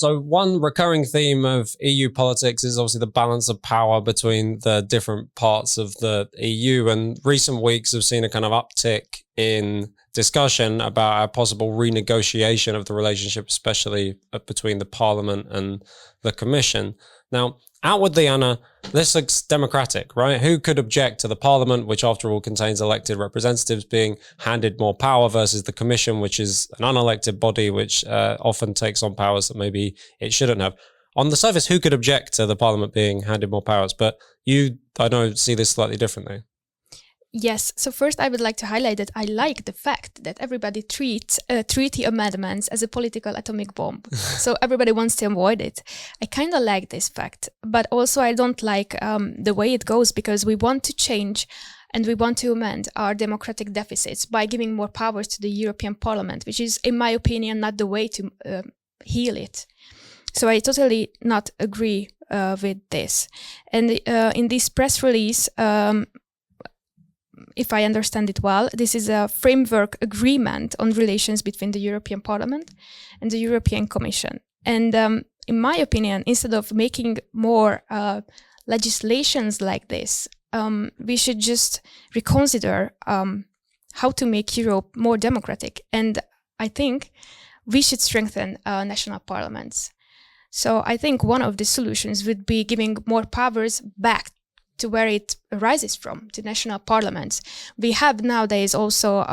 So one recurring theme of EU politics is obviously the balance of power between the different parts of the EU. And recent weeks have seen a kind of uptick in discussion about a possible renegotiation of the relationship, especially between the Parliament and the Commission. Now, outwardly, Anna, this looks democratic, right? Who could object to the Parliament, which after all contains elected representatives, being handed more power versus the Commission, which is an unelected body, which often takes on powers that maybe it shouldn't have? On the surface, who could object to the Parliament being handed more powers? But you, I know, see this slightly differently. Yes. So first, I would like to highlight that I like the fact that everybody treats treaty amendments as a political atomic bomb. So everybody wants to avoid it. I kind of like this fact, but also I don't like the way it goes, because we want to change and we want to amend our democratic deficits by giving more powers to the European Parliament, which is, in my opinion, not the way to heal it. So I totally not agree with this. And in this press release, if I understand it well, this is a framework agreement on relations between the European Parliament and the European Commission. And in my opinion, instead of making more legislations like this, we should just reconsider how to make Europe more democratic. And I think we should strengthen national parliaments. So I think one of the solutions would be giving more powers back to where it arises from, to national parliaments. We have nowadays also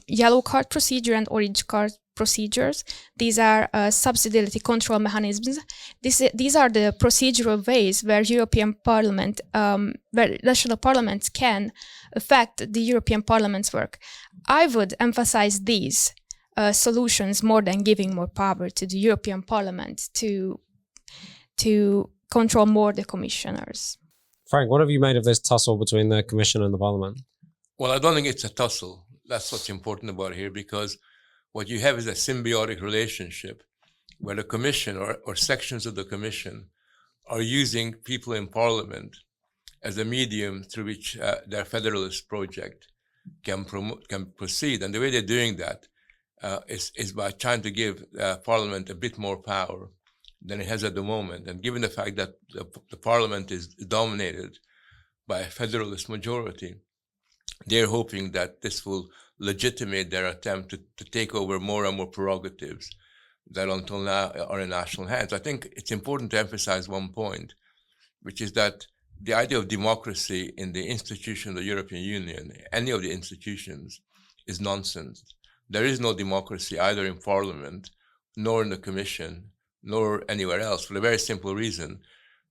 yellow card procedure and orange card procedures. These are subsidiarity control mechanisms. These are the procedural ways where European Parliament, where national parliaments can affect the European Parliament's work. I would emphasize these solutions more than giving more power to the European Parliament to control more the commissioners. Frank, what have you made of this tussle between the Commission and the Parliament? Well, I don't think it's a tussle. That's what's important about it here, because what you have is a symbiotic relationship where the Commission or sections of the Commission are using people in Parliament as a medium through which their federalist project can proceed. And the way they're doing that is by trying to give Parliament a bit more power than it has at the moment. And given the fact that the Parliament is dominated by a federalist majority, they're hoping that this will legitimate their attempt to take over more and more prerogatives that until now are in national hands. I think it's important to emphasize one point, which is that the idea of democracy in the institution of the European Union, any of the institutions, is nonsense. There is no democracy either in Parliament, nor in the Commission, nor anywhere else, for the very simple reason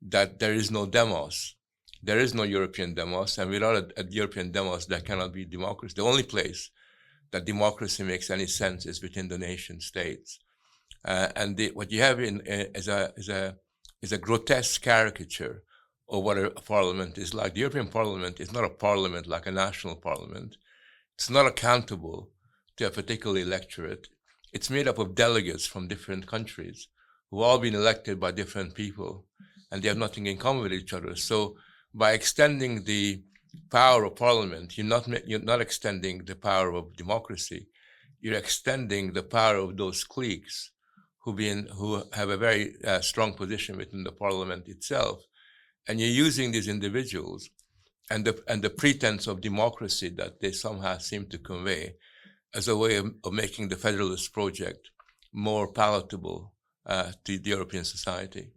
that there is no demos. There is no European demos, and without a European demos, there cannot be democracy. The only place that democracy makes any sense is within the nation states. What you have is a grotesque caricature of what a parliament is like. The European Parliament is not a parliament like a national parliament. It's not accountable to a particular electorate. It's made up of delegates from different countries who've all been elected by different people, and they have nothing in common with each other. So by extending the power of Parliament, you're not extending the power of democracy. You're extending the power of those cliques who have a very strong position within the Parliament itself. And you're using these individuals and the pretense of democracy that they somehow seem to convey as a way of making the federalist project more palatable to the European society.